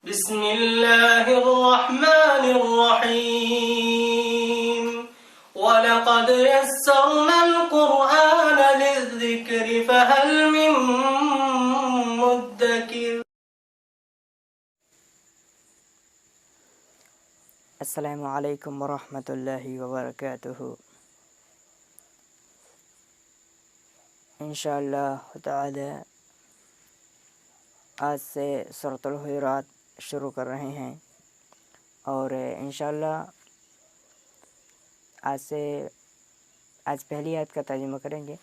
बिस्मिल्लाहिर्रहमानिर्रहीम वलक़द यस्सरनल क़ुरआन लिज़्ज़िक्रि फ़हल मिन मुद्दकिर। अस्सलामु अलैकुम वरहमतुल्लाहि वबरकातुहू। इंशाअल्लाह ताला आज से सूरतुल हुजुरात शुरू कर रहे हैं और इंशाअल्लाह आज पहली आयत का तर्जुमा करेंगे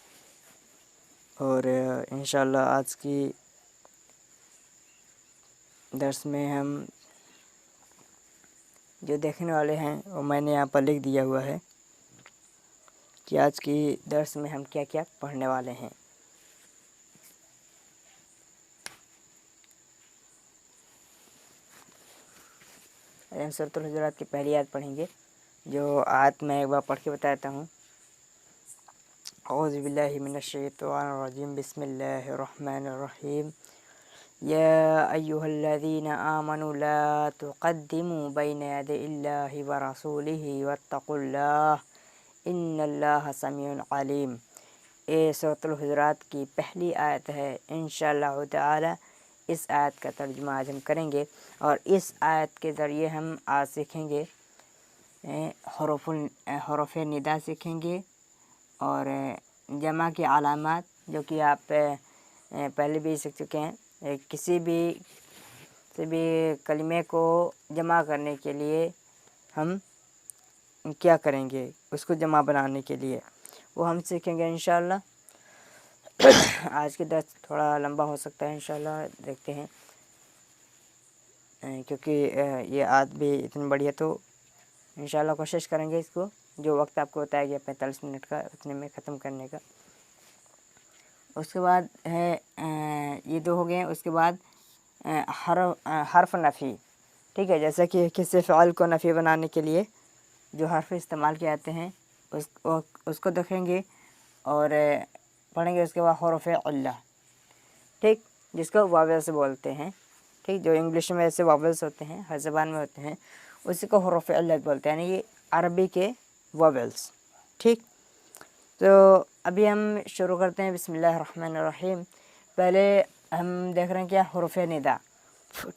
और इंशाअल्लाह आज की दर्स में हम जो देखने वाले हैं वो मैंने यहाँ पर लिख दिया हुआ है कि आज की दर्स में हम क्या क्या पढ़ने वाले हैं। हम सूरतुल हुजुरात की पहली आयत पढ़ेंगे, जो आयत मैं एक बार पढ़ के बताता हूँ। औज़ु बिल्लाहि मिनश शैतानिर रजीम, बिस्मिल्लाहिर रहमानिर रहीम। या अय्युहल्लज़ीना आमनु ला तुक़द्दिमू बैना यदैहिल्लाहि व रसूलिही वत्तक़ुल्लाह इन्नल्लाहा समीउन अलीम। ये सूरतुल हुजुरात की पहली आयत है। इंशाअल्लाह ताला इस आयत का तर्जुमा आज हम करेंगे और इस आयत के ज़रिए हम आज सीखेंगे हरूफ़ निदा सीखेंगे और जमा की अलामात, जो कि आप पहले भी सीख चुके हैं। किसी भी कलिमे को जमा करने के लिए हम क्या करेंगे, उसको जमा बनाने के लिए वो हम सीखेंगे इंशाअल्लाह। आज के दर्स थोड़ा लंबा हो सकता है इंशाअल्लाह, देखते हैं, क्योंकि ये आयत भी इतनी बड़ी है तो इंशाअल्लाह कोशिश करेंगे इसको जो वक्त आपको बताया गया 45 मिनट का उतने में ख़त्म करने का। उसके बाद है ये दो हो गए। उसके बाद हर्फ नफ़ी, ठीक है। जैसे कि किसी फ़अल को नफ़ी बनाने के लिए जो हर्फ इस्तेमाल किए जाते हैं उसको देखेंगे और पढ़ेंगे। उसके बाद हुरूफ़ इल्ला, ठीक, जिसको वावेल्स बोलते हैं, ठीक, जो इंग्लिश में ऐसे वावेल्स होते हैं, हर ज़बान में होते हैं, उसी को हुरूफ़ इल्ला बोलते हैं, यानी कि अरबी के वावेल्स, ठीक। तो अभी हम शुरू करते हैं। बिस्मिल्लाहिर्रहमानिर्रहीम। पहले हम देख रहे हैं क्या हुरूफ़ निदा,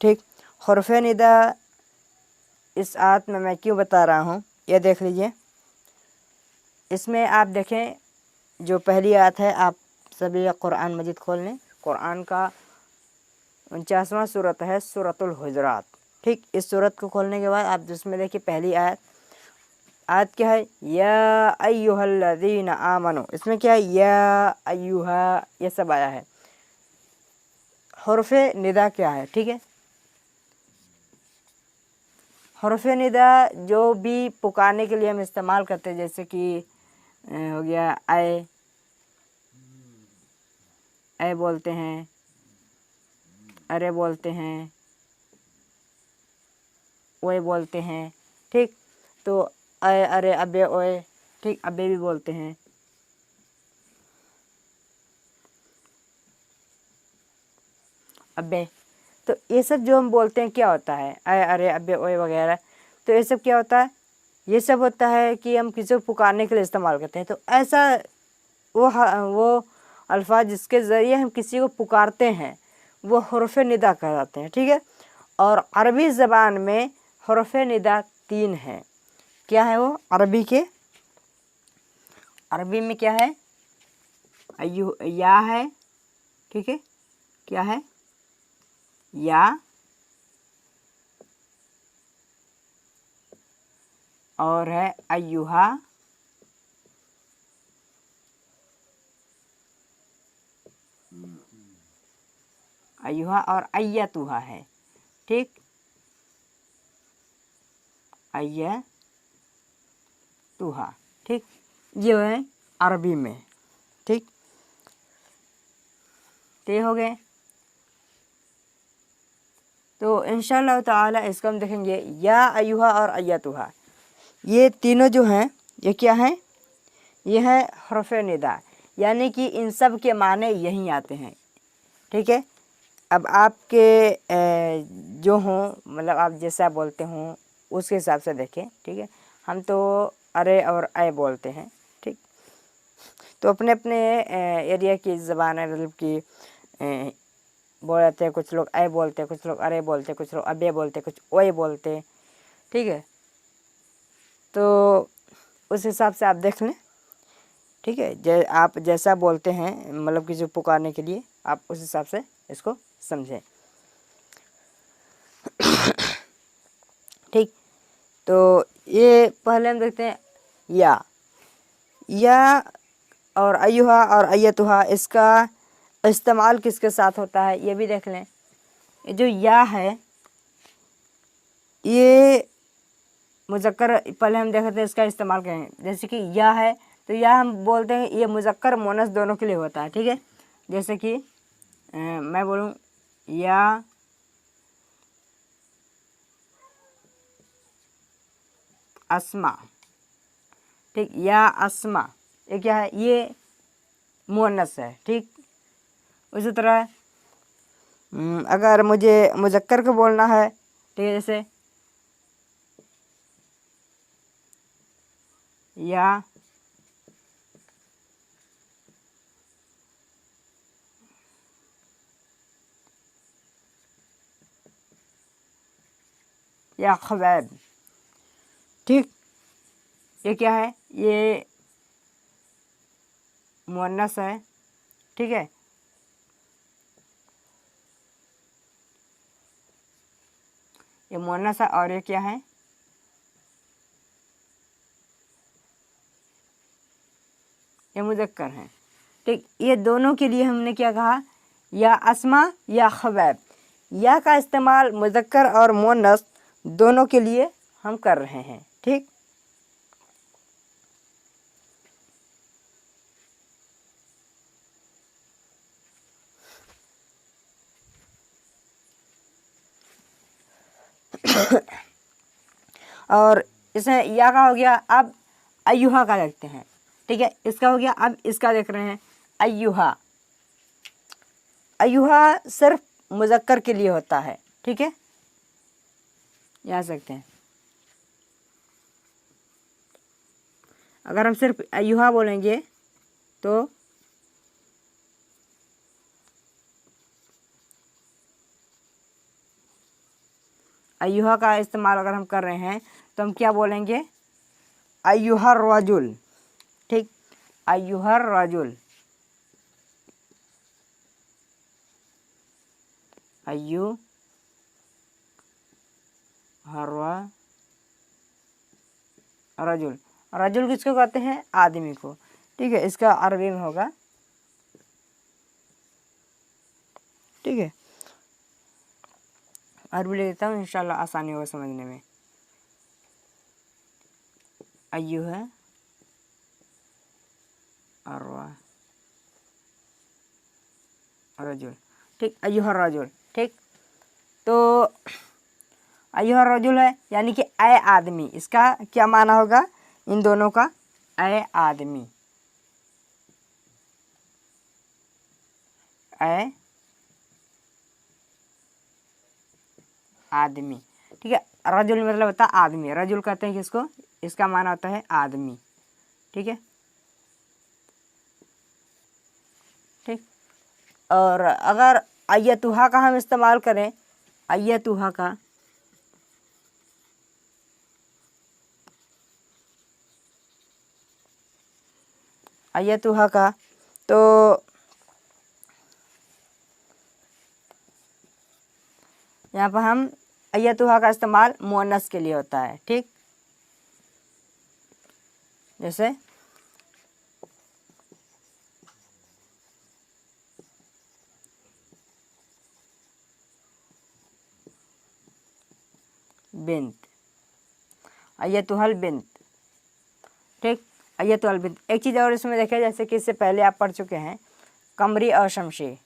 ठीक। हुरूफ़ निदा इस आयत में मैं क्यों बता रहा हूँ ये देख लीजिए। इसमें आप देखें जो पहली आयत है, आप सभी कुरान मजीद खोल लें। कुरान का 49वां सूरत है सूरतुल हुजुरात, ठीक। इस सूरत को खोलने के बाद आप जिसमें देखिए पहली आयत क्या है, या अय्युहल्लज़ीना आमनु। इसमें क्या है, या अय्युहा, ये सब आया है। हुरूफ़ निदा क्या है, ठीक है। हुरूफ़ निदा जो भी पुकारने के लिए हम इस्तेमाल करते हैं, जैसे कि हो गया ऐ बोलते हैं, अरे बोलते हैं, ओए बोलते हैं, ठीक। तो ऐ, अरे, अबे, ओए, ठीक, अबे भी बोलते हैं। अबे, तो ये सब जो हम बोलते हैं क्या होता है, ऐ, अरे, अबे, ओए वगैरह, तो ये सब क्या होता है, ये सब होता है कि हम किसी को पुकारने के लिए इस्तेमाल करते हैं। तो ऐसा वो अल्फाज जिसके ज़रिए हम किसी को पुकारते हैं वो हुरूफ़ निदा कहलाते हैं, ठीक है। और अरबी ज़बान में हुरूफ़ निदा 3 हैं। क्या है वो, अरबी में क्या है, या है, ठीक है। क्या है, या, और है अय्युहा, और अय्यतुहा है, ठीक, अय्यतुहा, ठीक। ये है अरबी में, ठीक। तो ये हो गए। तो इंशाअल्लाह ताला इसको हम देखेंगे, या अय्युहा और अय्यतुहा, ये तीनों जो हैं ये क्या हैं, ये है हुरूफ़ निदा, यानी कि इन सब के माने यहीं आते हैं, ठीक है। अब आपके जो हों मतलब आप जैसा बोलते हों उसके हिसाब से देखें, ठीक है। हम तो अरे और ऐ बोलते हैं, ठीक। तो अपने अपने एरिया की ज़बान है, मतलब कि बोल जाते हैं, कुछ लोग ऐ बोलते हैं, कुछ लोग अरे बोलते हैं, कुछ लोग अबे बोलते हैं, कुछ ओए बोलते हैं, ठीक है। तो उस हिसाब से आप देख लें, ठीक है। आप जैसा बोलते हैं मतलब किसी को पुकारने के लिए, आप उस हिसाब से इसको समझें, ठीक। तो ये पहले हम देखते हैं या और अयुहा और अयतुहा, इसका इस्तेमाल किसके साथ होता है ये भी देख लें। ये जो या है ये मुज़क्कर, पहले हम देखते हैं इसका इस्तेमाल करें। जैसे कि या है तो या हम बोलते हैं ये मुज़क्कर मुअन्नस दोनों के लिए होता है, ठीक है। जैसे कि मैं बोलूँ या अस्मा, ठीक, या अस्मा, ये क्या है, ये मुअन्नस है, ठीक। उसी तरह अगर मुझे मुज़क्कर को बोलना है, ठीक है, जैसे या खवैब, ठीक। ये क्या है, ये मुअन्नस है, ठीक है। ये मुअन्नस है और ये क्या है, ये मुज़क्कर है, ठीक। ये दोनों के लिए हमने क्या कहा, या अस्मा या खवैब। या का इस्तेमाल मुज़क्कर और मुअन्नस दोनों के लिए हम कर रहे हैं, ठीक। और इसमें या का हो गया, अब अयुहा का देखते हैं, ठीक है। इसका हो गया, अब इसका देख रहे हैं अयुहा। अयुहा सिर्फ मुज़क्कर के लिए होता है, ठीक है, याद सकते हैं। अगर हम सिर्फ अयुहा बोलेंगे तो अयुहा का इस्तेमाल अगर हम कर रहे हैं तो हम क्या बोलेंगे, अयुहर रजुल, ठीक, अयुहर रजुल, अयु हरवा रजुल। रजुल किसको कहते हैं, आदमी को, ठीक है। इसका अरबी में होगा, ठीक है। अरबी ले देता हूँ, इंशाल्लाह आसानी होगा समझने में। अय्यु है अरवा रजुल, ठीक, अय्युहर रजुल, ठीक। तो अय्युहर रजुल है यानी कि ऐ आदमी, इसका क्या माना होगा इन दोनों का, ऐ आदमी, ऐ आदमी, ठीक है। रजुल मतलब होता है आदमी, रजुल कहते हैं किसको, इसका माना होता है आदमी, ठीक है, ठीक। और अगर अय्यतुहा का हम इस्तेमाल करें, अय्यतुहा का, अय्यतुहा का, तो यहाँ पर हम अय्यतुहा का इस्तेमाल मुअन्नस के लिए होता है, ठीक। जैसे बिन्त, अय्यतुहल बिन्त, ठीक, अय्यतुहल बिन्त। एक चीज़ और इसमें देखें, जैसे कि इससे पहले आप पढ़ चुके हैं कमरी और शमशे,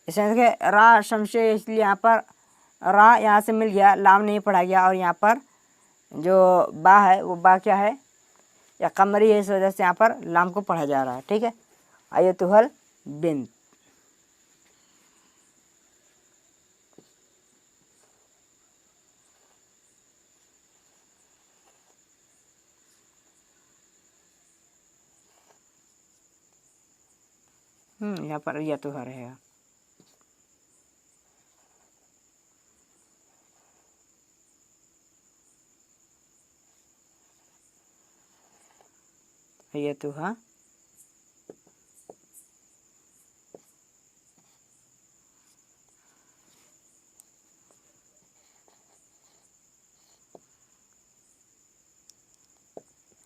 इसमें देखें रा शमशे, इसलिए यहाँ पर रा यहाँ से मिल गया, लाम नहीं पढ़ा गया, और यहाँ पर जो बा है वो बा क्या है, या कमरी है, इस वजह से यहाँ पर लाम को पढ़ा जा रहा है, ठीक है। अय्यतुहल बिन्त, यहाँ पर अय्यतुहा रहेगा। अय्यतुहा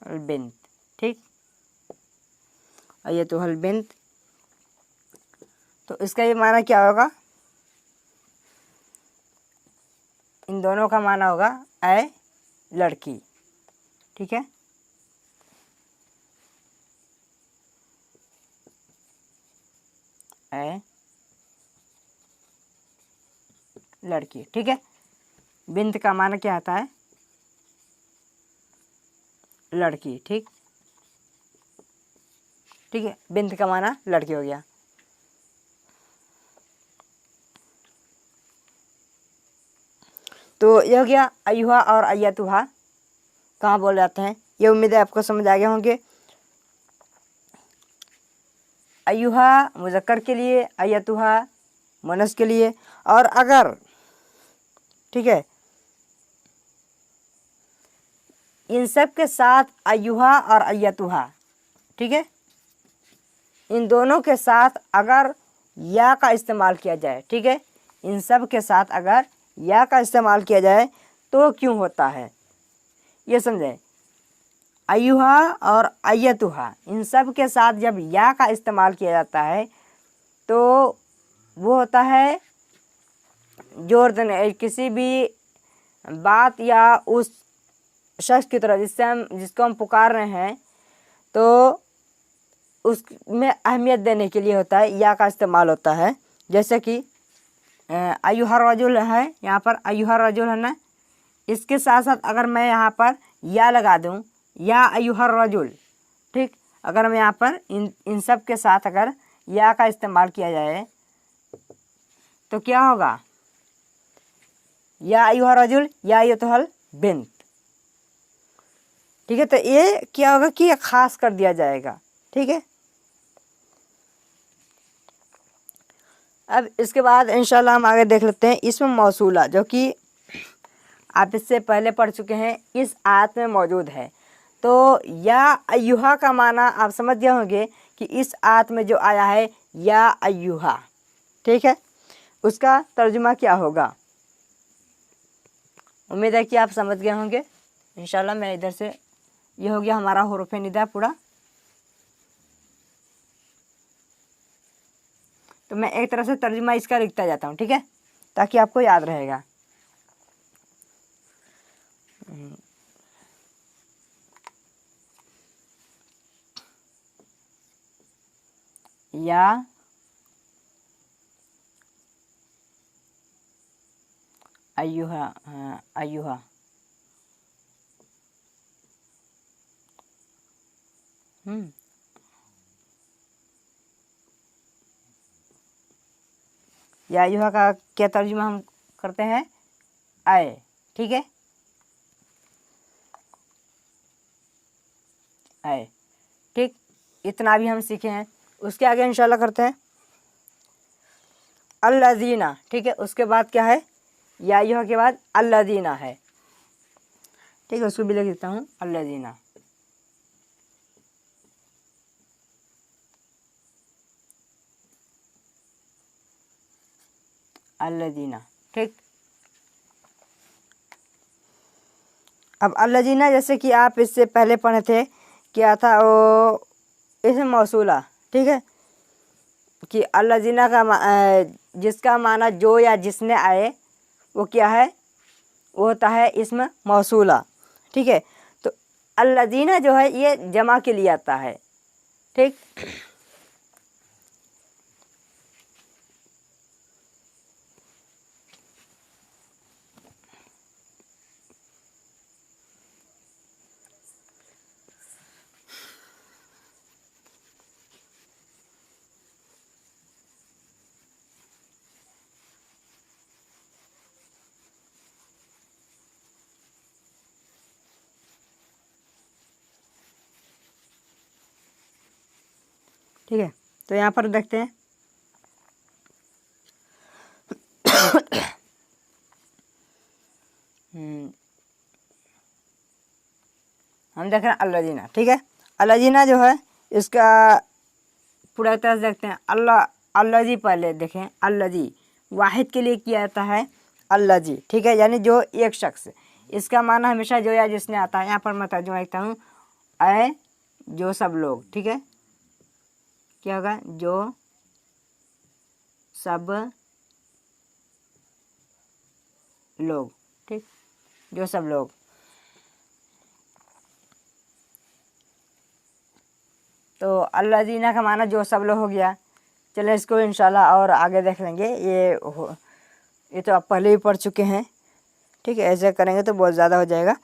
बिंत, ठीक। अय्यतुहल बिंत, तो इसका ये माना क्या होगा? इन दोनों का माना होगा ऐ लड़की, ठीक है। ऐ लड़की, ठीक है। बिंत का माना क्या आता है? लड़की, ठीक। ठीक है, बिंत का माना लड़की हो गया। तो यह हो गया अय्युहा और अय्यतुहा कहाँ बोले जाते हैं, ये उम्मीद है आपको समझ आ गए होंगे। अय्युहा मुज़क्कर के लिए, अय्यतुहा मुअन्नस के लिए। और अगर, ठीक है, इन सब के साथ अय्युहा और अय्यतुहा, ठीक है, इन दोनों के साथ अगर या का इस्तेमाल किया जाए, ठीक है, इन सब के साथ अगर या का इस्तेमाल किया जाए तो क्यों होता है, ये समझें। अय्युहा और अय्यतुहा इन सब के साथ जब या का इस्तेमाल किया जाता है तो वो होता है जोर देने, किसी भी बात या उस शख्स की तरफ जिसको हम पुकार रहे हैं तो उसमें अहमियत देने के लिए होता है, या का इस्तेमाल होता है। जैसे कि अय्युहा रजुल है, यहाँ पर अय्युहा रजुल है ना, इसके साथ साथ अगर मैं यहाँ पर या लगा दूँ, या अय्युहा रजुल, ठीक, अगर मैं यहाँ पर इन सब के साथ अगर या का इस्तेमाल किया जाए तो क्या होगा? या अय्युहा रजुल या अय्युतुहल बिन्त, ठीक है। तो ये क्या होगा कि ये खास कर दिया जाएगा, ठीक है। अब इसके बाद इंशाल्लाह हम आगे देख लेते हैं इसमें मौसूला, जो कि आप इससे पहले पढ़ चुके हैं, इस आयत में मौजूद है। तो या अय्युहा का माना आप समझ गए होंगे कि इस आयत में जो आया है या अय्युहा, ठीक है, उसका तर्जुमा क्या होगा। उम्मीद है कि आप समझ गए होंगे इंशाल्लाह। मैं इधर से, ये हो गया हमारा हुरूफ़ निदा पूरा। तो मैं एक तरह से तर्जुमा इसका लिखता जाता हूँ, ठीक है, ताकि आपको याद रहेगा। या अय्युहा, अय्युहा, या अय्युहा का क्या तर्जुमा हम करते हैं? आए, ठीक है, आए, ठीक। इतना भी हम सीखे हैं। उसके आगे इंशाल्लाह करते हैं अल्लज़ीना, ठीक है। उसके बाद क्या है? या अय्युहा के बाद अल्लज़ीना है, ठीक है। उसको भी लिख देता हूँ अल्लज़ीना, अल्लज़ीना, ठीक। अब अल्लज़ीना जैसे कि आप इससे पहले पढ़े थे, क्या था वो, इसमें मौसूला, ठीक है, कि अल्लज़ीना का जिसका माना जो या जिसने आए, वो क्या है? वो होता है इसमें मौसूला, ठीक है। तो अल्लज़ीना जो है ये जमा के लिए आता है, ठीक। ठीक है, तो यहाँ पर देखते हैं हम देख रहे हैं अल्लाजीना, ठीक है। अल्लाजीना जो है इसका पूरा तरह से देखते हैं। अल्लाजी पहले देखें, अल्लाजी वाहिद के लिए किया जाता है अल्लाजी, ठीक है, यानी जो एक शख्स। इसका माना हमेशा जो या जिसने आता है। यहाँ पर मैं तर्जुमा लिखता हूँ, ऐ जो सब लोग, ठीक है, क्या होगा, जो सब लोग, ठीक, जो सब लोग। तो अल्लाजीना का माना जो सब लोग हो गया। चले इसको इंशाल्लाह और आगे देख लेंगे। ये तो आप पहले ही पढ़ चुके हैं, ठीक है। ऐसे करेंगे तो बहुत ज़्यादा हो जाएगा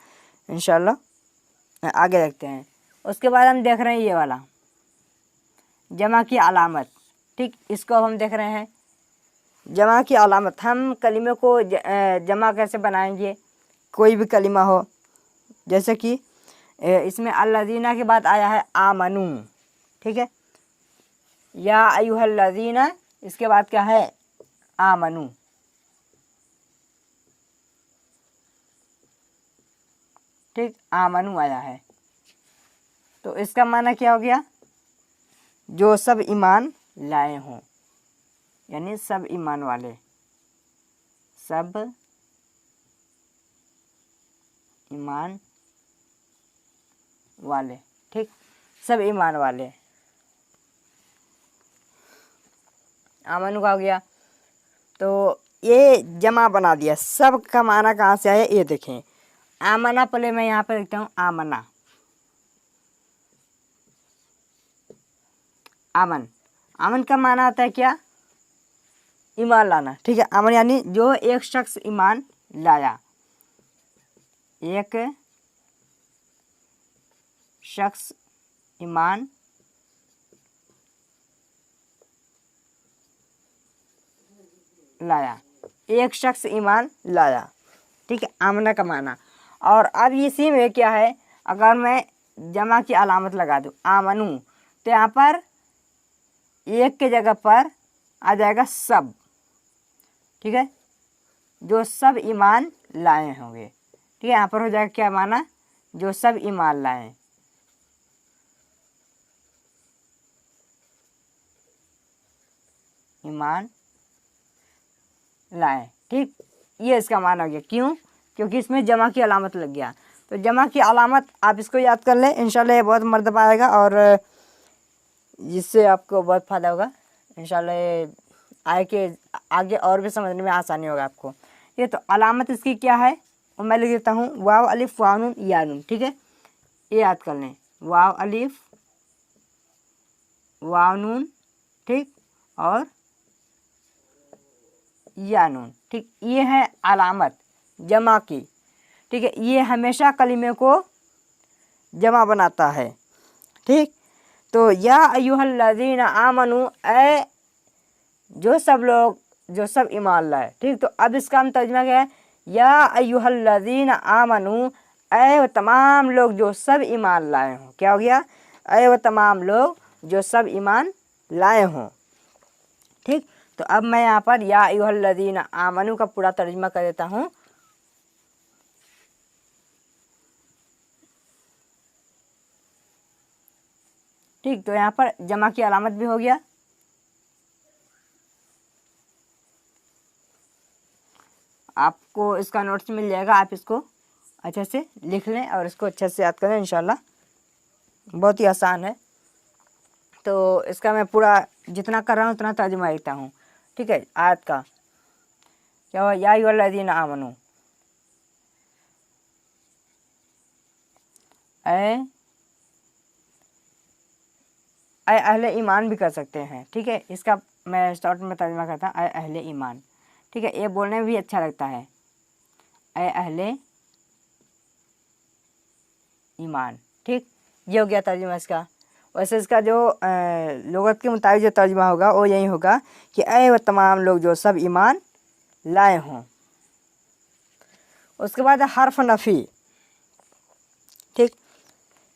इंशाल्लाह। आगे देखते हैं। उसके बाद हम देख रहे हैं ये वाला जमा की अलामत, ठीक। इसको अब हम देख रहे हैं जमा की अलामत। हम कलिमे को जमा कैसे बनाएंगे, कोई भी कलिमा हो, जैसे कि इसमें अल्लाजीना के बाद आया है आमनू, ठीक है, या अय्युहल्लज़ीना, इसके बाद क्या है, आमनू, ठीक, आमनू आया है। तो इसका माना क्या हो गया, जो सब ईमान लाए हों, यानी सब ईमान वाले, सब ईमान वाले, ठीक, सब ईमान वाले। आमनू का हो गया। तो ये जमा बना दिया। सब का माना कहाँ से आया, ये देखें। आमना पहले मैं यहाँ पर लिखता हूँ, आमना, आमन। आमन का माना आता है क्या, ईमान लाना, ठीक है। आमन यानी जो एक शख्स ईमान लाया, एक शख्स ईमान लाया, एक शख्स ईमान लाया, ठीक है, आमना का माना। और अब इसी में क्या है, अगर मैं जमा की अलामत लगा दूँ आमनू, तो यहाँ पर एक के जगह पर आ जाएगा सब, ठीक है, जो सब ईमान लाए होंगे, ठीक है। यहाँ पर हो जाएगा क्या माना, जो सब ईमान लाए, ईमान लाए, ठीक। ये इसका माना हो गया। क्यों, क्योंकि इसमें जमा की अलामत लग गया। तो जमा की अलामत आप इसको याद कर लें, इंशाल्लाह ये बहुत मर्तबा आएगा और जिससे आपको बहुत फ़ायदा होगा इंशाल्लाह। आगे और भी समझने में आसानी होगा आपको। ये तो अलामत इसकी क्या है, और मैं लिख देता हूँ वाव अलिफ वाव नून या नून, ठीक है, ये याद कर लें, वाव अलिफ वाव नून, ठीक, और या नून, ठीक। ये है अलामत जमा की, ठीक है। ये हमेशा कलिमे को जमा बनाता है, ठीक। तो या अय्युहल्लज़ीना आमनू, ऐ जो सब लोग, जो सब ईमान लाए, ठीक। तो अब इसका हम तर्जुमा क्या है, या अय्युहल्लज़ीना आमनू, ऐ वो तमाम लोग जो सब ईमान लाए हों। क्या हो गया, ऐ वो तमाम लोग जो सब ईमान लाए हों, ठीक। तो अब मैं यहाँ पर या अय्युहल्लज़ीना आमनू का पूरा तर्जुमा कर देता हूँ। ठीक, तो यहाँ पर जमा की अलामत भी हो गया। आपको इसका नोट्स मिल जाएगा, आप इसको अच्छे से लिख लें और इसको अच्छे से याद करें इंशाल्लाह। बहुत ही आसान है। तो इसका मैं पूरा जितना कर रहा हूँ उतना तर्जुमा लिखता हूँ, ठीक है। आयत का क्या हुआ, या अय्युहल्लज़ीना आमनू, ऐ अहले ईमान भी कर सकते हैं, ठीक है। इसका मैं स्टार्ट में तर्जुमा करता हूँ, ऐ अहले ईमान, ठीक है। ये बोलने में भी अच्छा लगता है, ऐ अहले ईमान, ठीक। ये हो गया तर्जुमा इसका। वैसे इसका जो लुगत के मुताबिक जो तर्जुमा होगा वो यही होगा कि ऐ वो तमाम लोग जो सब ईमान लाए हों। उसके बाद हर्फ नफ़ी, ठीक।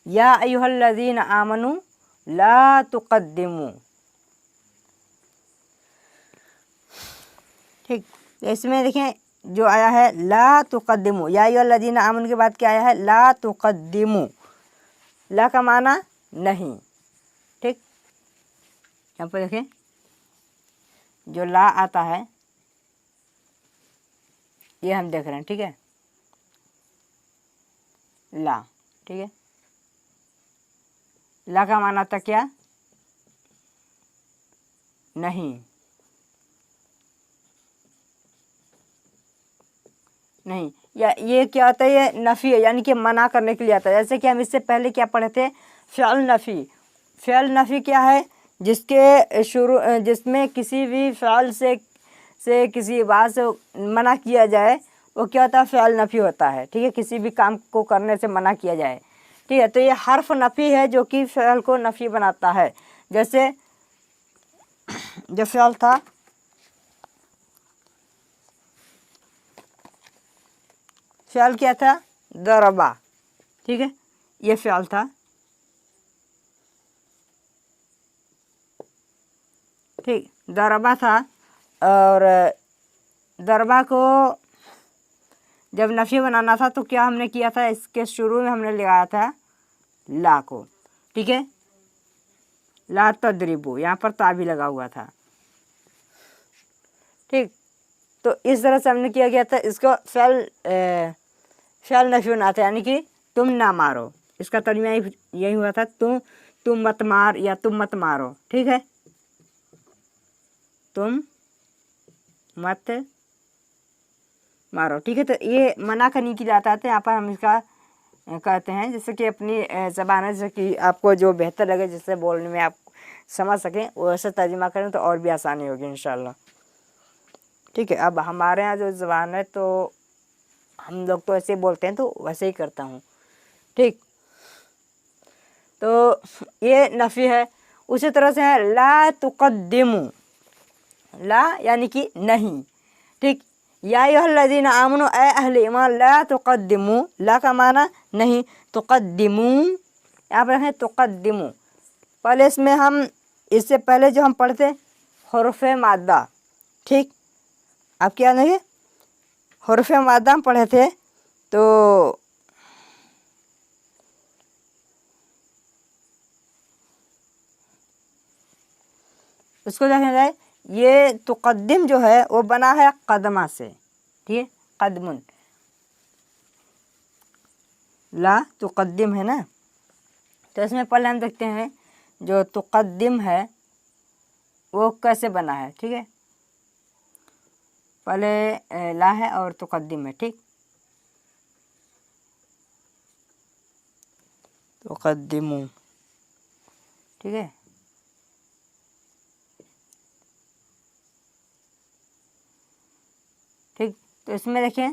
या अय्युहल्लज़ीना आमनू ला तुक़द्दिमू, ठीक, तो इसमें देखें जो आया है ला तुक़द्दिमू, या अय्युहल्लज़ीना आमनू के बाद क्या आया है ला तुक़द्दिमू। ला का माना नहीं। ठीक, यहाँ पर देखें जो ला आता है ये हम देख रहे हैं। ठीक है, ला, ठीक है, ला का माना था क्या, नहीं, नहीं, या ये क्या होता है, ये नफ़ी है, यानी कि मना करने के लिए आता है। जैसे कि हम इससे पहले क्या पढ़े थे, फ़िअल नफ़ी। फ़िअल नफ़ी क्या है, जिसके शुरू जिसमें किसी भी फ़िअल से किसी बात से मना किया जाए वो क्या होता है, फ़िअल नफ़ी होता है। ठीक है, किसी भी काम को करने से मना किया जाए। ठीक है, तो ये हर्फ नफ़ी है जो कि फ़िअल को नफ़ी बनाता है। जैसे जो फ़िअल था फ़िअल क्या था, दरबा। ठीक है, ये फ़िअल था। ठीक, दरबा था, और दरबा को जब नफ़ी बनाना था तो क्या हमने किया था, इसके शुरू में हमने लगाया था ला को। ठीक है, ला तदरिबू, यहाँ पर ता भी लगा हुआ था। ठीक, तो इस तरह से हमने किया गया था। इसको फ़िअल नफ़ी बनाते हैं, यानी कि तुम ना मारो। इसका तर्जुमा यही हुआ था, तुम मत मार या तुम मत मारो। ठीक है, तुम मत मारो। ठीक है, तो ये मना करने के लिए आता है। यहाँ पर हम इसका कहते हैं, जैसे कि अपनी ज़बान है, जैसे कि आपको जो बेहतर लगे, जिससे बोलने में आप समझ सकें, वैसे तर्जुमा करें तो और भी आसानी होगी इंशाल्लाह। ठीक है, अब हमारे यहाँ जो ज़बान है तो हम लोग तो ऐसे बोलते हैं, तो वैसे ही करता हूँ। ठीक, तो ये नफ़ी है। उसी तरह से है ला तुक़द्दिमू, ला यानी कि नहीं। ठीक, या अय्युहल्लज़ीना आमनू, ऐ अहले ईमान, ला तुक़द्दिमू, ला का माना नहीं, तुक़द्दिमू, यहाँ पर है तुक़द्दिमू। पहले इसमें हम इससे पहले जो हम पढ़ते हुरूफ़े मादा। ठीक, आप क्या नहीं, हुरूफ़े मादा हम पढ़े थे, तो उसको देखा जाए, ये तुक़द्दिम जो है वो बना है कदमा से। ठीक है, कदमुन, ला तुक़द्दिम है ना, तो इसमें पहले हम देखते हैं जो तुक़द्दिम है वो कैसे बना है। ठीक है, पहले ला है और तुक़द्दिम है। ठीक, तुक़द्दिमू। ठीक है, ठीक, तो इसमें देखें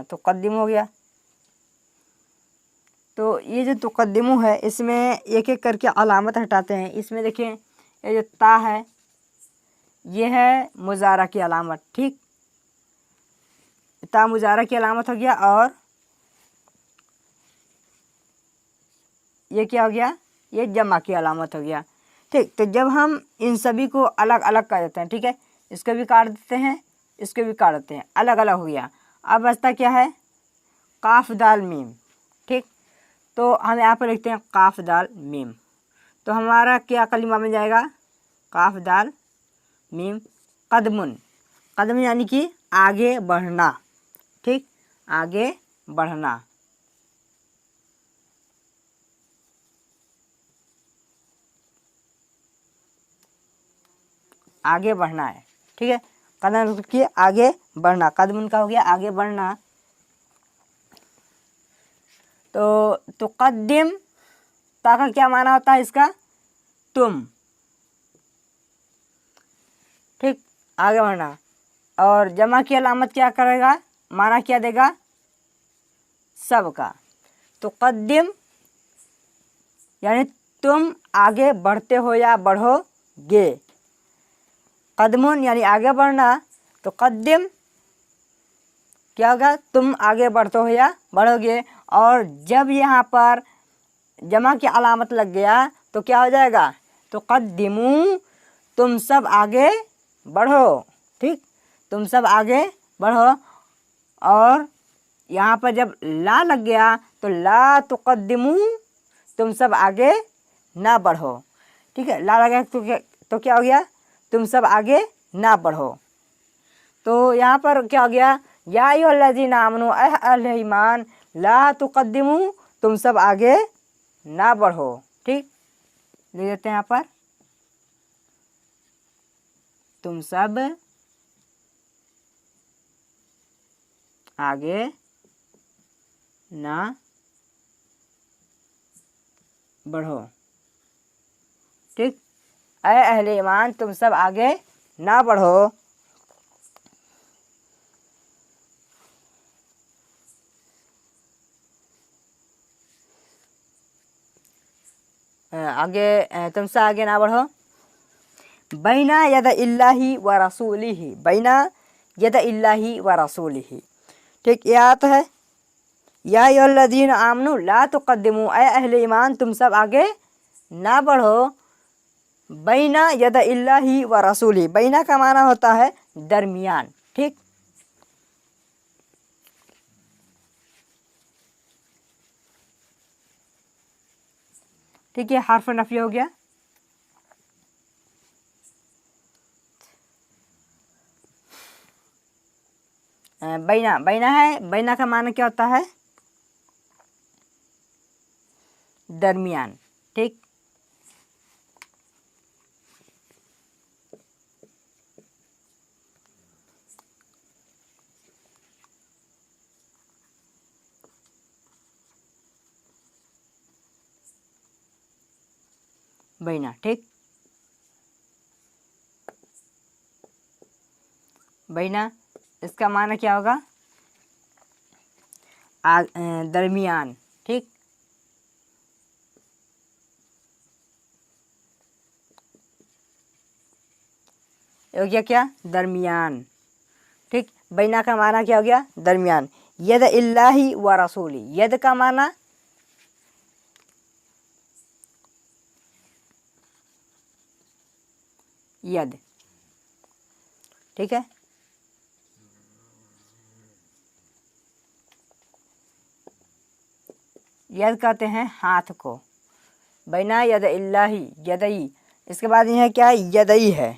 तुक़द्दिम हो गया। तो ये जो तुक़द्दिमू है, इसमें एक एक करके अलामत हटाते हैं। इसमें देखें ये जो ता है ये है मुज़ारा की अलामत। ठीक, ता मुज़ारा की अलामत हो गया, और ये क्या हो गया, ये जमा की अलामत हो गया। ठीक, तो जब हम इन सभी को अलग अलग कर देते हैं, ठीक है, इसको भी काट देते हैं, इसको भी काट देते हैं, अलग अलग हो गया। अब बचता क्या है, काफ दाल मीम। ठीक, तो हम यहाँ पर लिखते हैं काफ दाल मीम, तो हमारा क्या कलिमा बन जाएगा, काफ दाल मीम कदमुन। कदम यानी कि आगे बढ़ना। ठीक, आगे बढ़ना, आगे बढ़ना है। ठीक है, कदम की आगे बढ़ना, कदमुन का हो गया आगे बढ़ना। तो तुक़द्दिम, ता का क्या माना होता है इसका, तुम। ठीक, आगे बढ़ना, और जमा की अलामत क्या करेगा, माना क्या देगा, सबका। तुक़द्दिम यानी तुम आगे बढ़ते हो या बढ़ोगे। कदमुन यानी आगे बढ़ना, तो कद्दिम क्या होगा, तुम आगे बढ़ते हो या बढ़ोगे। और जब यहाँ पर जमा की अलामत लग गया तो क्या हो जाएगा, तो कद्दिमू, तुम सब आगे बढ़ो, ठीक, तुम सब आगे बढ़ो। और यहाँ पर जब ला लग गया तो ला तुक़द्दिमू, तुम सब आगे ना बढ़ो, ठीक है। ला लगा तो क्या हो गया, तुम सब आगे ना बढ़ो। तो यहाँ पर क्या हो गया, या अय्युहल्लज़ीना आमनू, अहले ईमान, ला तुक़द्दिमू, तुम सब आगे ना बढ़ो, ठीक। लिख देते हैं यहाँ पर, तुम सब आगे ना बढ़ो, ठीक। अय अहले ईमान, तुम सब आगे ना बढ़ो। आगे तुम सब आगे ना बढ़ो। बैना यद इल्लाही व रसूलिही, बैना यद इल्लाही व रसूलिही, ठीक। ये आता है या अय्युहल्लज़ीना आमनू ला तुक़द्दिमू, ऐ अहले ईमान तुम सब आगे ना बढ़ो। बैना यद इल्लाही व रसूली, बैना का माना होता है दरमियान, ठीक। ठीक है, हर्फ नफी हो गया। बैना, बैना है, बैना का माना क्या होता है, दरमियान, ठीक। बैना, ठीक। बैना इसका माना क्या होगा, दरमियान, ठीक। हो गया क्या, दरमियान, ठीक। बैना का माना क्या हो गया, दरमियान। यद इल्लाही व रसूली, यद का माना यद, ठीक है। यद कहते हैं हाथ को, बैना यद इल्लाही, यदई, इसके बाद यह क्या है, यदई है,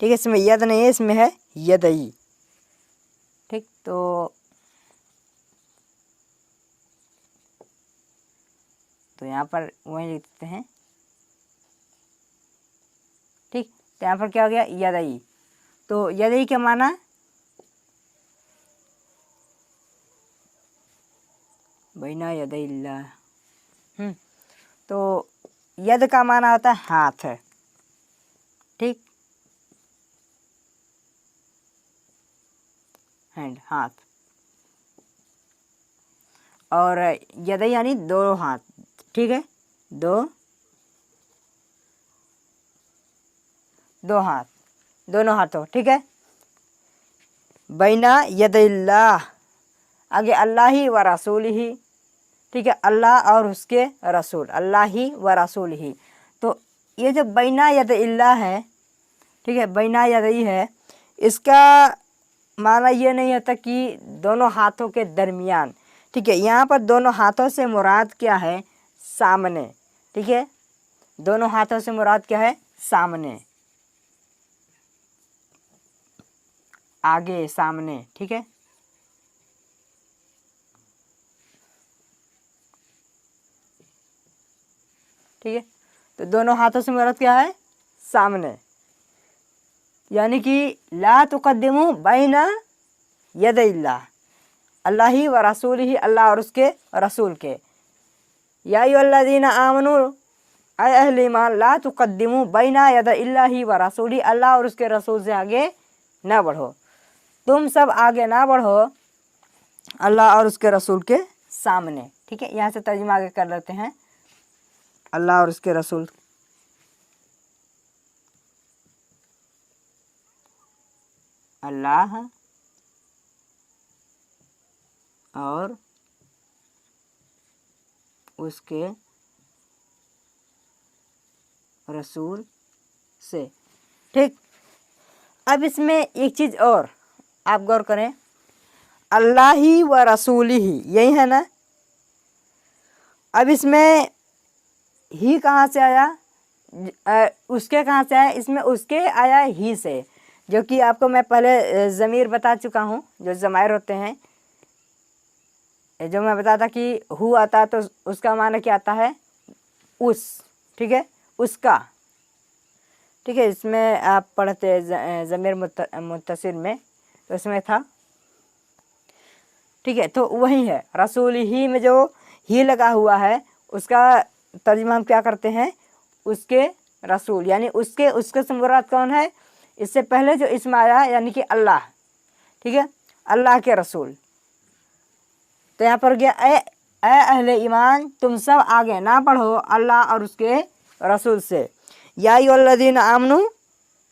ठीक है। इसमें यद नहीं है, इसमें है यदई, ठीक। तो यहाँ पर वही लिख देते हैं, ठीक। तो यहाँ पर क्या हो गया, यदई। तो यदई क्या माना, बैना यदैल्लाह, तो यद का माना होता है हाथ, ठीक, हैंड, हाथ। और यदई यानी दो हाथ, ठीक है, दो हाथ, दोनों हाथों, ठीक है। बैना यदैल्लाह, आगे अल्लाह ही व रसूल ही, ठीक है, अल्लाह और उसके रसूल, अल्लाह ही व रसूल ही। तो ये जो बैना यद इल्लाह है, ठीक है, बैना यदई है, इसका माना ये नहीं होता कि दोनों हाथों के दरमियान, ठीक है। यहाँ पर दोनों हाथों से मुराद क्या है, सामने, ठीक है। दोनों हाथों से मुराद क्या है, सामने, आगे, सामने, ठीक है। ठीक है, तो दोनों हाथों से मुराद क्या है, सामने, यानी कि ला तुक़द्दिमू बैना यदैल्लाह, अल्लाह ही व रसूल ही, अल्लाह और उसके रसूल के। या अय्युहल्लज़ीना आमनू, ऐ अहले ईमान, ला तुक़द्दिमू बैना यदैल्लाहि व रसूली, अल्लाह और उसके रसूल से आगे ना बढ़ो, तुम सब आगे ना बढ़ो अल्लाह और उसके रसूल के सामने, ठीक है। यहाँ से तर्जुमा आगे कर लेते हैं, अल्लाह और उसके रसूल, अल्लाह और उसके रसूल से, ठीक। अब इसमें एक चीज़ और आप गौर करें, अल्लाह ही व रसूल ही, यही है ना। अब इसमें ही कहाँ से आया, उसके कहाँ से आया, इसमें उसके आया ही से, जो कि आपको मैं पहले ज़मीर बता चुका हूँ, जो ज़मायर होते हैं, जो मैं बताता कि हु आता है तो उसका माना क्या आता है, उस, ठीक है, उसका, ठीक है। इसमें आप पढ़ते ज़मीर मुत्तसिल में, तो इसमें था, ठीक है। तो वही है, रसूल ही में जो ही लगा हुआ है उसका तर्जुमा हम क्या करते हैं, उसके रसूल, यानी उसके से मुराद कौन है, इससे पहले जो इसम आया यानी कि अल्लाह, ठीक है, अल्लाह के रसूल। तो यहाँ पर गया ए अहले ईमान, तुम सब आगे ना बढ़ो अल्लाह और उसके रसूल से। या अय्युहल्लज़ीना आमनू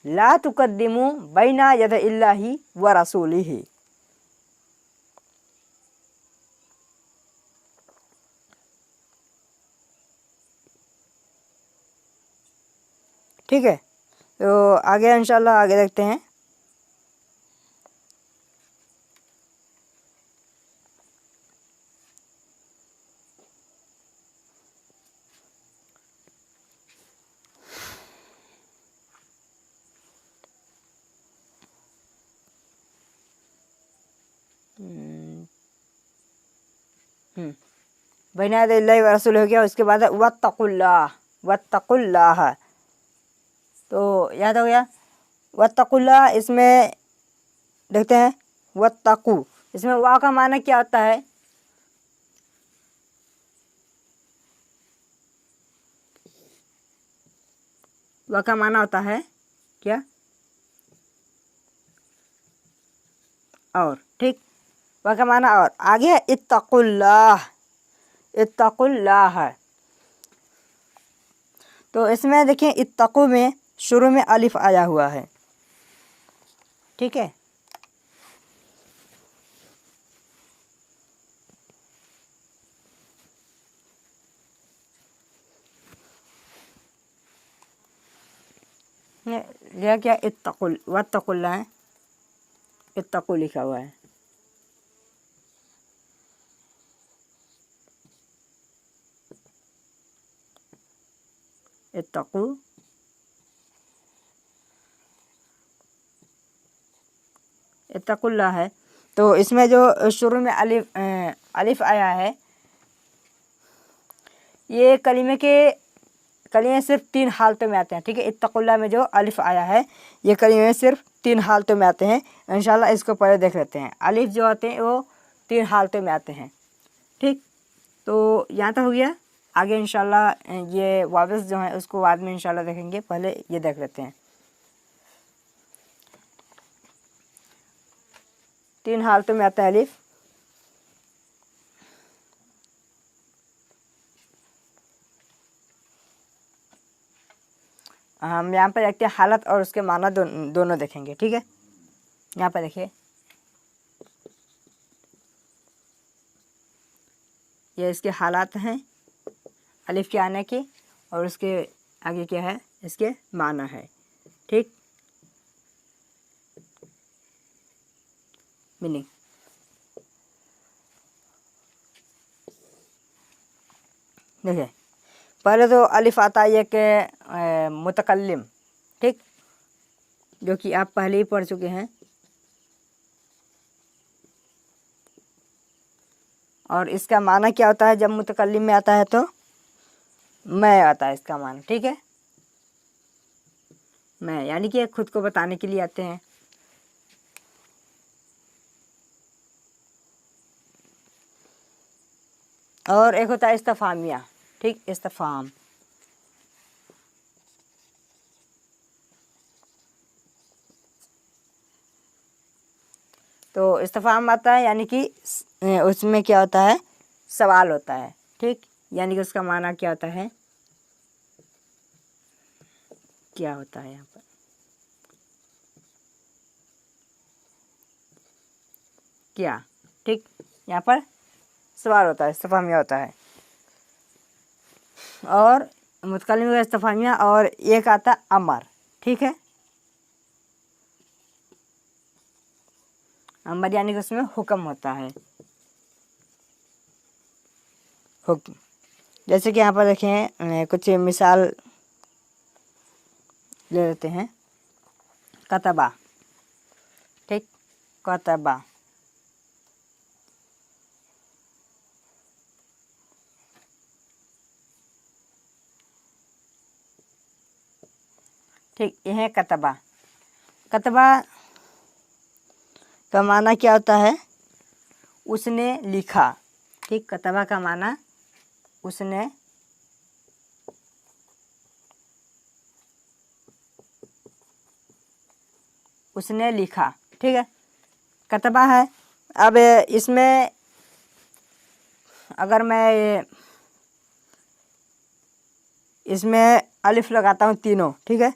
ला तुक़द्दिमू बैना यदैल्लाहि व रसूलिही। ठीक है। तो आगे इंशाल्लाह आगे देखते हैं। बैना यदैल्लाहि व रसूलिही हो गया। उसके बाद वत्तकुल्लाह, तो याद हो गया। वत्तकुल्लाह, इसमें देखते हैं वत्तकू, इसमें वाह का माना क्या होता है, वाह का माना होता है क्या, और, ठीक, वाह का माना और। आगे है इत्तकुल्लाह, इत्तकुल्लाह, तो इसमें देखिए इत्तकू में शुरू में अलिफ आया हुआ है, ठीक है। यह क्या इत्तकुल वत्तकुल्लाह है, इत्तकू लिखा हुआ है। इत्तकू, इत्तकुल्लाह है। तो इसमें जो शुरू में अलिफ आया है, ये कलिमे सिर्फ 3 हालतों में आते हैं, ठीक है। इत्तकुल्लाह में जो अलिफ आया है ये कलिमे सिर्फ 3 हालतों में आते हैं। इंशाल्लाह इसको पहले देख लेते हैं। अलिफ जो आते हैं वो 3 हालतों में आते हैं, ठीक। तो यहाँ तक हो गया। आगे इंशाल्लाह ये वापस जो है उसको बाद में इंशाल्लाह देखेंगे, पहले ये देख लेते हैं। 3 हालतों में आता है अलिफ। हम यहाँ पर देखते हैं हालत और उसके माना दोनों देखेंगे, ठीक है। यहाँ पर देखिए, ये इसके हालात हैं अलिफ के आने के, और उसके आगे क्या है, इसके माना है, ठीक। मीनिंग देखिए, पहले तो अलिफ आता है एक मुतकल्लिम, ठीक, जो कि आप पहले ही पढ़ चुके हैं। और इसका माना क्या होता है, जब मुतकल्लिम में आता है तो मैं आता है इसका माना, ठीक है। मैं यानी कि खुद को बताने के लिए आते हैं। और एक होता है इस्तफामिया, ठीक, इस्तफाम। तो इस्तफाम आता है यानी कि उसमें क्या होता है, सवाल होता है, ठीक, यानी कि उसका माना क्या होता है, क्या होता है यहाँ पर, क्या, ठीक, यहाँ पर सवाल होता है, इस्तफामिया होता है। और मुतकल्लिम का इस्तफामिया, और एक आता है अमर, ठीक है। अमर यानी कि उसमें हुक्म होता है, हुक्म। जैसे कि यहाँ पर देखें कुछ मिसाल ले लेते हैं। कतबा, ठीक, कतबा, ठीक, यह है कतबा। कतबा का माना क्या होता है? उसने लिखा, ठीक। कतबा का माना उसने लिखा, ठीक है, कतबा है। अब इसमें अगर मैं इसमें अलिफ लगाता हूँ तीनों, ठीक है,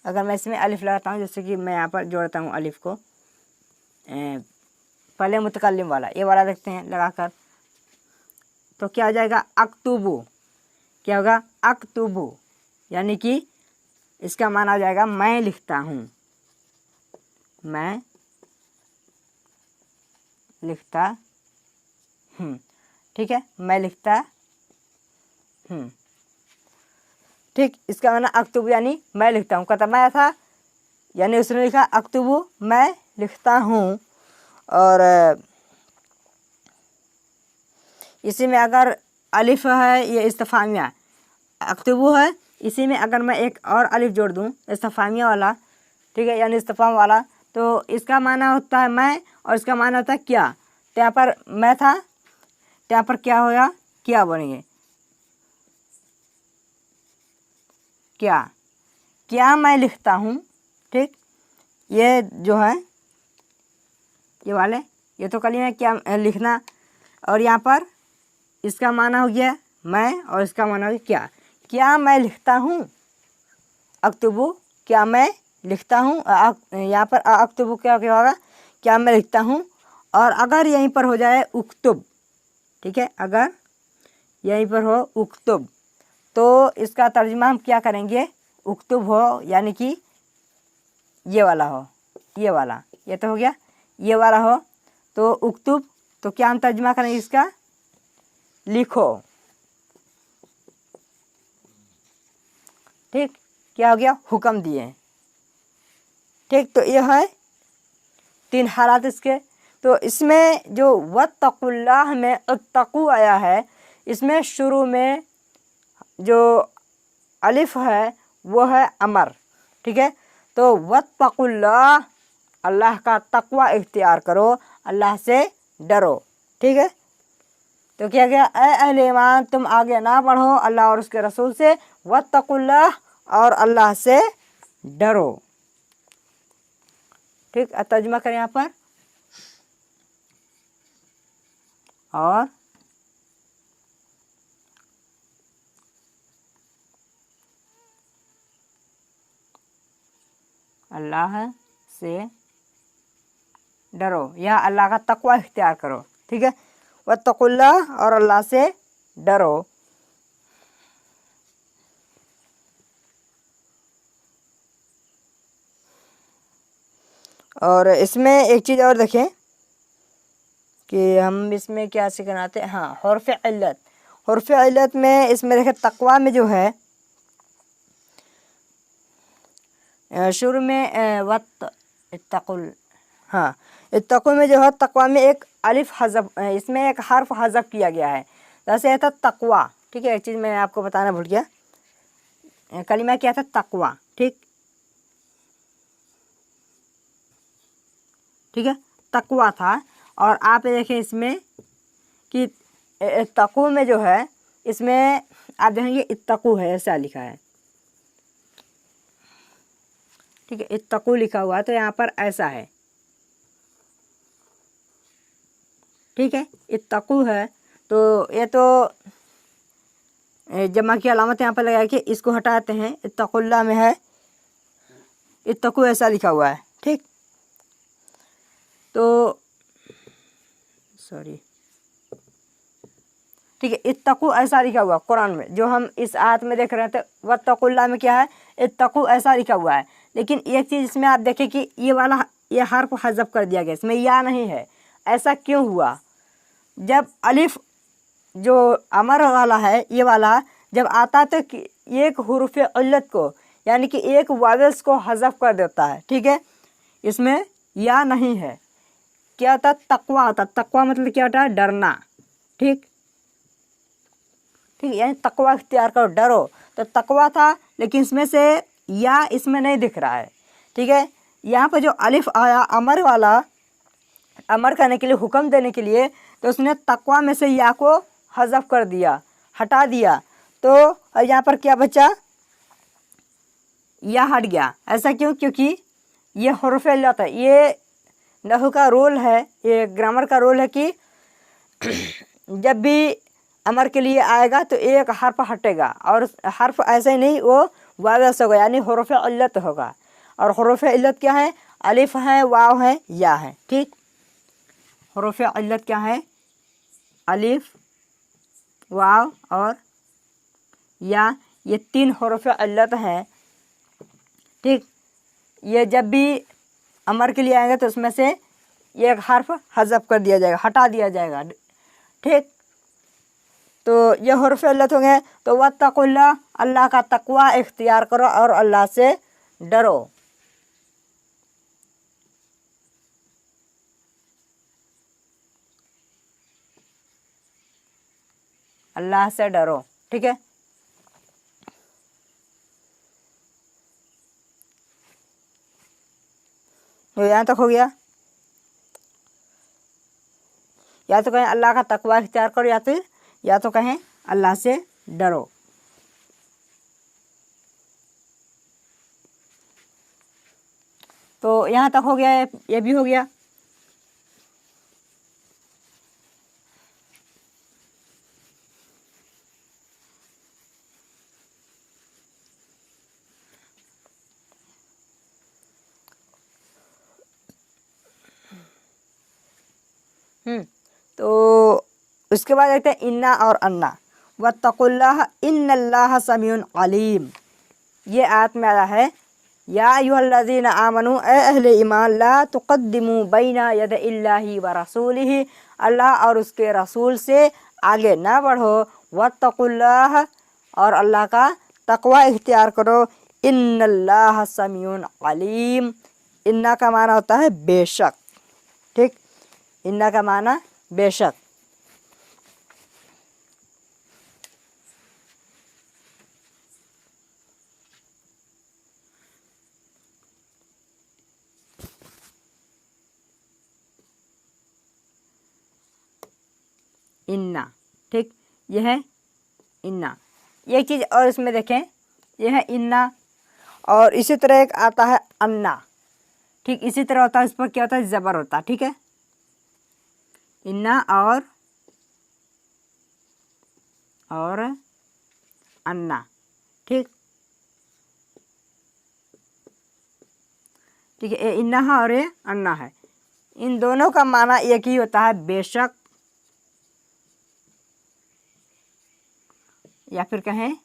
अगर मैं इसमें अलिफ लगाता हूँ, जैसे कि मैं यहाँ पर जोड़ता हूँ अलिफ को, पहले मुतकल्लिम वाला ये वाला देखते हैं लगाकर, तो क्या हो जाएगा? अक्तुबु। क्या होगा? अक्तुबु, यानी कि इसका माना हो जाएगा मैं लिखता हूँ, मैं लिखता हूँ, ठीक है, मैं लिखता हूँ, ठीक। इसका माना अक्तुबु यानी मैं लिखता हूँ। कतबा था यानी उसने लिखा, अक्तुबु मैं लिखता हूँ। और इसी में अगर अलिफ है, ये इस्तिफामिया, अक्तुबु है, इसी में अगर मैं एक और अलिफ जोड़ दूँ इस्तिफामिया वाला, ठीक है, यानी इस्तिफाम वाला, तो इसका माना होता है मैं और इसका माना होता है क्या। तो यहाँ पर मैं था, तो यहाँ पर क्या होगा? क्या बनेंगे? क्या, क्या मैं लिखता हूँ, ठीक। ये जो है ये वाले, ये तो कलिमा है क्या लिखना, और यहाँ पर इसका माना हो गया मैं और इसका माना हो गया क्या। क्या मैं लिखता हूँ? अक्तुबु, क्या मैं लिखता हूँ। यहाँ पर अक्तुबु क्या होगा? क्या मैं लिखता हूँ। और अगर यहीं पर हो जाए उक्तुब, ठीक है, अगर यहीं पर हो उक्तुब, तो इसका तर्जुमा हम क्या करेंगे? उक्तुब हो यानी कि ये वाला हो, ये वाला, ये तो हो गया, ये वाला हो तो उक्तुब, तो क्या हम तर्जुमा करेंगे इसका? लिखो, ठीक। क्या हो गया? हुक्म दिए, ठीक। तो ये है 3 हालात इसके। तो इसमें जो वत्तकुल्लाह में अत्तकू आया है, इसमें शुरू में जो अलिफ है वो है अमर, ठीक है। तो वत्तकुल्लाह, अल्लाह का तकवा इख्तियार करो, अल्लाह से डरो, ठीक है। तो क्या गया? ऐ अहले ईमान, तुम आगे ना बढ़ो अल्लाह और उसके रसूल से, वत्तकुल्लाह, और अल्लाह से डरो, ठीक। तर्जुमा करें यहाँ पर, और अल्लाह से डरो या अल्लाह का तकवा इख्तियार करो, ठीक है। वत्तकुल्लाह, और अल्लाह से डरो। और इसमें एक चीज़ और देखें कि हम इसमें क्या सिखाते हैं। हाँ, हर्फ इल्लत, हर्फ इल्लत में इसमें देखें तकवा में जो है शुरू में वत इत्तकुल, हाँ, इत्तकुल में जो है तकवा में एक अलिफ हज़फ, इसमें एक हर्फ हज़फ किया गया है, जैसे था तकवा, ठीक है। एक चीज़ मैं आपको बताना भूल गया, कलिमा क्या था? तकवा, ठीक, ठीक है, तकवा था। और आप देखें इसमें कि तकू में जो है, इसमें आप देखेंगे इत्तकू है, ऐसा लिखा है, ठीक है, इत्तकू लिखा हुआ है, तो यहाँ पर ऐसा है, ठीक है, इत्तकू है। तो ये तो जमा की अलामत यहाँ पर लगा के इसको हटाते हैं, इत्तकुल्लाह में है इत्तकू ऐसा लिखा हुआ है, ठीक। तो सॉरी, ठीक है, इत्तकू ऐसा लिखा हुआ कुरान में, जो हम इस आयत में देख रहे थे, वत्तकुल्लाह में क्या है? इत्तकू ऐसा लिखा हुआ है। लेकिन एक चीज़ इसमें आप देखें कि ये वाला ये हर्फ हज़फ कर दिया गया, इसमें या नहीं है। ऐसा क्यों हुआ? जब अलिफ जो अमर वाला है ये वाला जब आता तो एक हुरूफ इल्लत को यानी कि एक वावेल्स को हज़फ कर देता है, ठीक है। इसमें या नहीं है। क्या होता? तकवा होता। तकवा मतलब क्या होता है? डरना, ठीक ठीक, यानी तकवा इख्तियार करो, डरो। तो तकवा था, लेकिन इसमें से या इसमें नहीं दिख रहा है, ठीक है। यहाँ पर जो अलिफ आया अमर वाला, अमर करने के लिए, हुक्म देने के लिए, तो उसने तकवा में से या को हज़फ कर दिया, हटा दिया। तो यहाँ पर क्या बचा? या हट गया। ऐसा क्यों? क्योंकि ये हुरूफ इल्लत है। ये नहू का रूल है, ये ग्रामर का रूल है कि जब भी अमर के लिए आएगा तो एक हर्फ हटेगा, और हर्फ ऐसे ही नहीं, वो वावेल्स होगा, यानी हुरूफ इल्लत होगा। और हुरूफ इल्लत क्या है? अलिफ है, वाव है, या है, ठीक। हुरूफ इल्लत क्या है? अलिफ, वाव और या, ये 3 हुरूफ इल्लत हैं, ठीक। ये जब भी अमर के लिए आएगा तो उसमें से एक हर्फ हज़फ कर दिया जाएगा, हटा दिया जाएगा, ठीक। तो ये हुरूफ इल्लत हो गए। तो वत्तकुल्लाह, अल्लाह का तकवा इख्तियार करो और अल्लाह से डरो। अल्लाह से डरो, ठीक है। तो यहाँ तक हो गया। या तो कहें अल्लाह का तकवा इख्तियार करो, या तो कहें अल्लाह से डरो। तो यहाँ तक हो गया, ये भी हो गया। तो उसके बाद देखते हैं इन्ना और अन्ना। वत्तकुल्लाह इन्नल्लाह समीउन अलीम। ये आयत में आया है, या अय्युहल्लज़ीना आमनू, ए अहले ईमान, ला तुक़द्दिमू बैना यदैल्लाहि व रसूलिही, अल्लाह और उसके रसूल से आगे ना बढ़ो। वत्तकुल्लाह, और अल्लाह का तकवा इख्तियार करो। इन्नल्लाह समीउन अलीम। इन्ना का माना होता है बेशक, ठीक। इन्ना का माना बेशक। इन्ना, ठीक, यह है इन्ना। एक चीज़ और इसमें देखें, यह है इन्ना, और इसी तरह एक आता है अन्ना, ठीक। इसी तरह होता है, इस पर क्या होता है? ज़बर होता है, ठीक है। इन्ना और अन्ना, ठीक ठीक है। ये इन्ना है और ये अन्ना है। इन दोनों का माना एक ही होता है, बेशक, या फिर कहें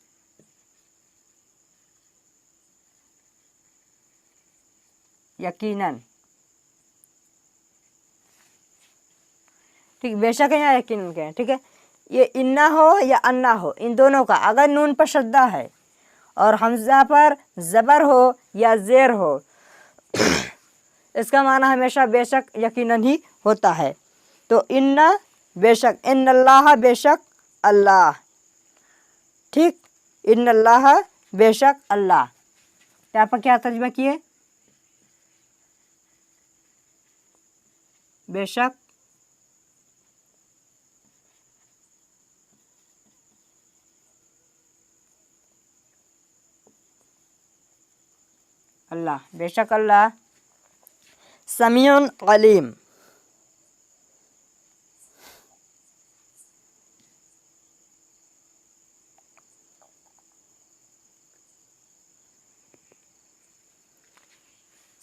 यकीनन, ठीक। बेशक है या यकीनन कहें, ठीक है। ये इन्ना हो या अन्ना हो, इन दोनों का अगर नून पर शद्दा है और हमज़ा पर ज़बर हो या ज़ेर हो, इसका माना हमेशा बेशक, यकीनन ही होता है। तो इन्ना बेशक, इन्नल्लाह बेशक अल्लाह, ठीक। इन्नल्लाह बेशक अल्लाह। यहाँ पर क्या तर्जुमा किए? बेशक अल्लाह, बेशक अल्लाह समीउन अलीम।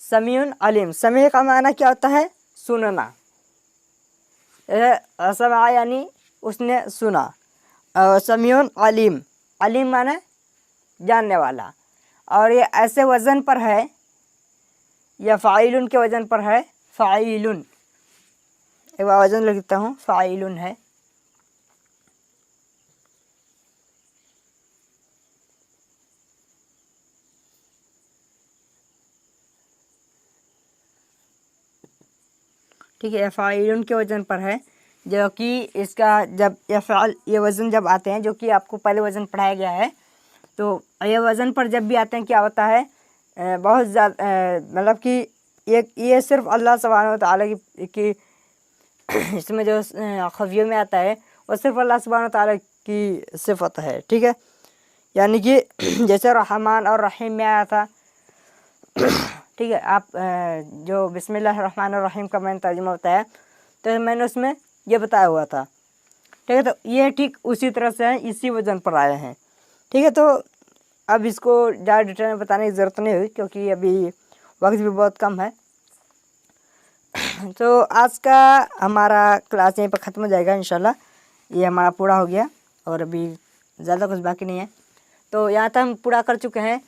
समीउन अलीम, समी का माना क्या होता है? सुनना। समा यानी उसने सुना। समीउन अलीम, अलीम माने जानने वाला। और ये ऐसे वज़न पर है, या फ़ाइलुन के वज़न पर है फ़ाइलुन। एक बार वज़न लिखता हूँ, फ़ाइलुन है। ठीक है, फ़ाइलुन के वज़न पर है, जो कि इसका जब यफ़अल ये वज़न जब आते हैं, जो कि आपको पहले वज़न पढ़ाया गया है, तो ये वज़न पर जब भी आते हैं क्या होता है, बहुत ज़्यादा मतलब कि ये सिर्फ अल्लाह सुब्हानहू व तआला की इसमें जो ख़फ़ियों में आता है वो सिर्फ अल्लाह सुब्हानहू व तआला की सिफ़त है। ठीक है, यानी कि जैसे रहमान और रहीम में आया था। ठीक है, आप जो बिस्मिल्लाहिर्रहमानिर्रहीम का मैंने तर्जुमा बताया, तो मैंने उसमें ये बताया हुआ था। ठीक है, तो ये ठीक उसी तरह से इसी वज़न पर आए हैं। ठीक है, तो अब इसको ज़्यादा डिटेल में बताने की ज़रूरत नहीं हुई, क्योंकि अभी वक्त भी बहुत कम है। तो आज का हमारा क्लास यहीं पर ख़त्म हो जाएगा इंशाल्लाह। ये हमारा पूरा हो गया और अभी ज़्यादा कुछ बाकी नहीं है, तो यहाँ तक हम पूरा कर चुके हैं।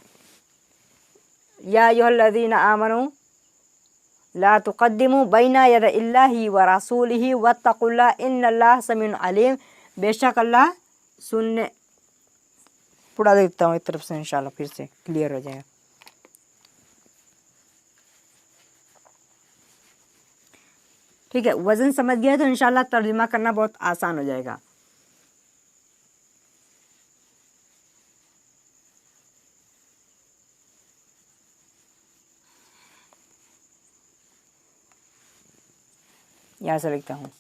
या अय्युहल्लज़ीना आमनू ला तुक़द्दिमू बैना यदैल्लाहि व रसूलिही वत्तक़ुल्लाह इन्नल्लाह समीउन अलीम। बेशक अल्लाह सुनने, पूरा देखता हूँ एक तरफ से, इंशाल्लाह फिर से क्लियर हो जाएगा। ठीक है, वज़न समझ गया तो इंशाल्लाह तर्जुमा करना बहुत आसान हो जाएगा। यहाँ से लिखता हूँ,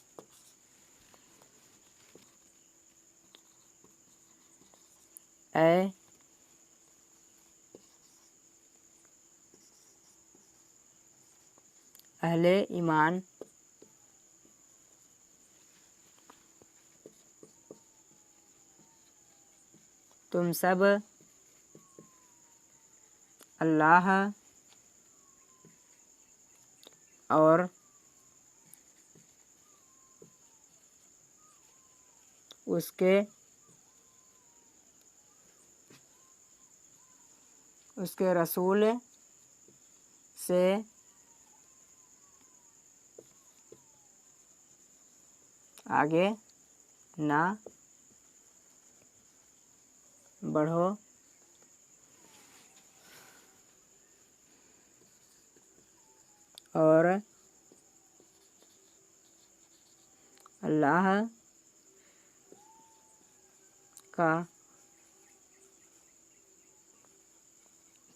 ऐ अहले ईमान, तुम सब अल्लाह और उसके रसूल से आगे ना बढ़ो और अल्लाह का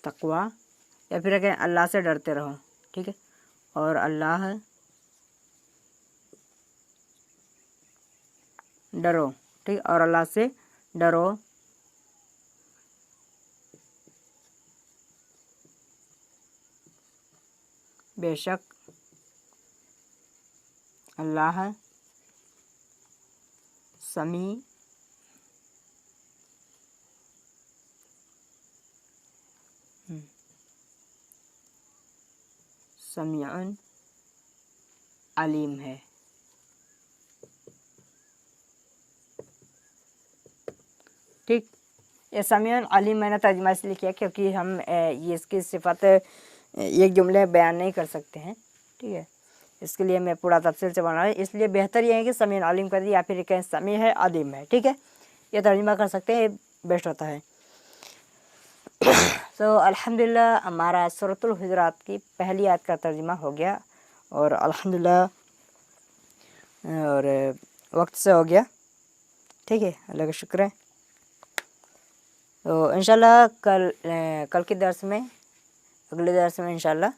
तक़वा, या फिर कहें अल्लाह से डरते रहो। ठीक है, और अल्लाह डरो। ठीक, और अल्लाह से डरो, बेशक अल्लाह समी समीउन अलीम है। ठीक, ये समीउन अलीम मैंने तर्जुमा इसलिए किया क्योंकि हम ये इसकी सिफ़त एक जुमले में बयान नहीं कर सकते हैं। ठीक है, इसके लिए मैं पूरा तफसील से बना रहा हूँ, इसलिए बेहतर ये है कि समीउन अलीम कर दिए, या फिर कहें समी है अलीम है। ठीक है, ये तर्जुमा कर सकते हैं, ये बेस्ट होता है। तो अल्हम्दुलिल्लाह हमारा सूरतुल हुजुरात की पहली आयत का तर्जुमा हो गया, और अल्हम्दुलिल्लाह और वक्त से हो गया। ठीक है, अल्लाह का शुक्र है। तो इंशाल्लाह कल के दर्स में, अगले दर्स में इंशाल्लाह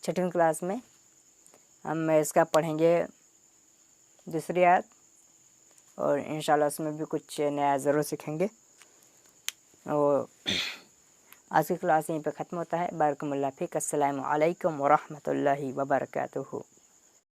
6वीं क्लास में हम इसका पढ़ेंगे दूसरी आयत, और इंशाल्लाह उसमें भी कुछ नया ज़रूर सीखेंगे। और आज की क्लास यहीं पे ख़त्म होता है। बारकमुल्लाह फ़ीक। अस्सलामु अलैकुम व रहमतुल्लाहि व बरकातुहू।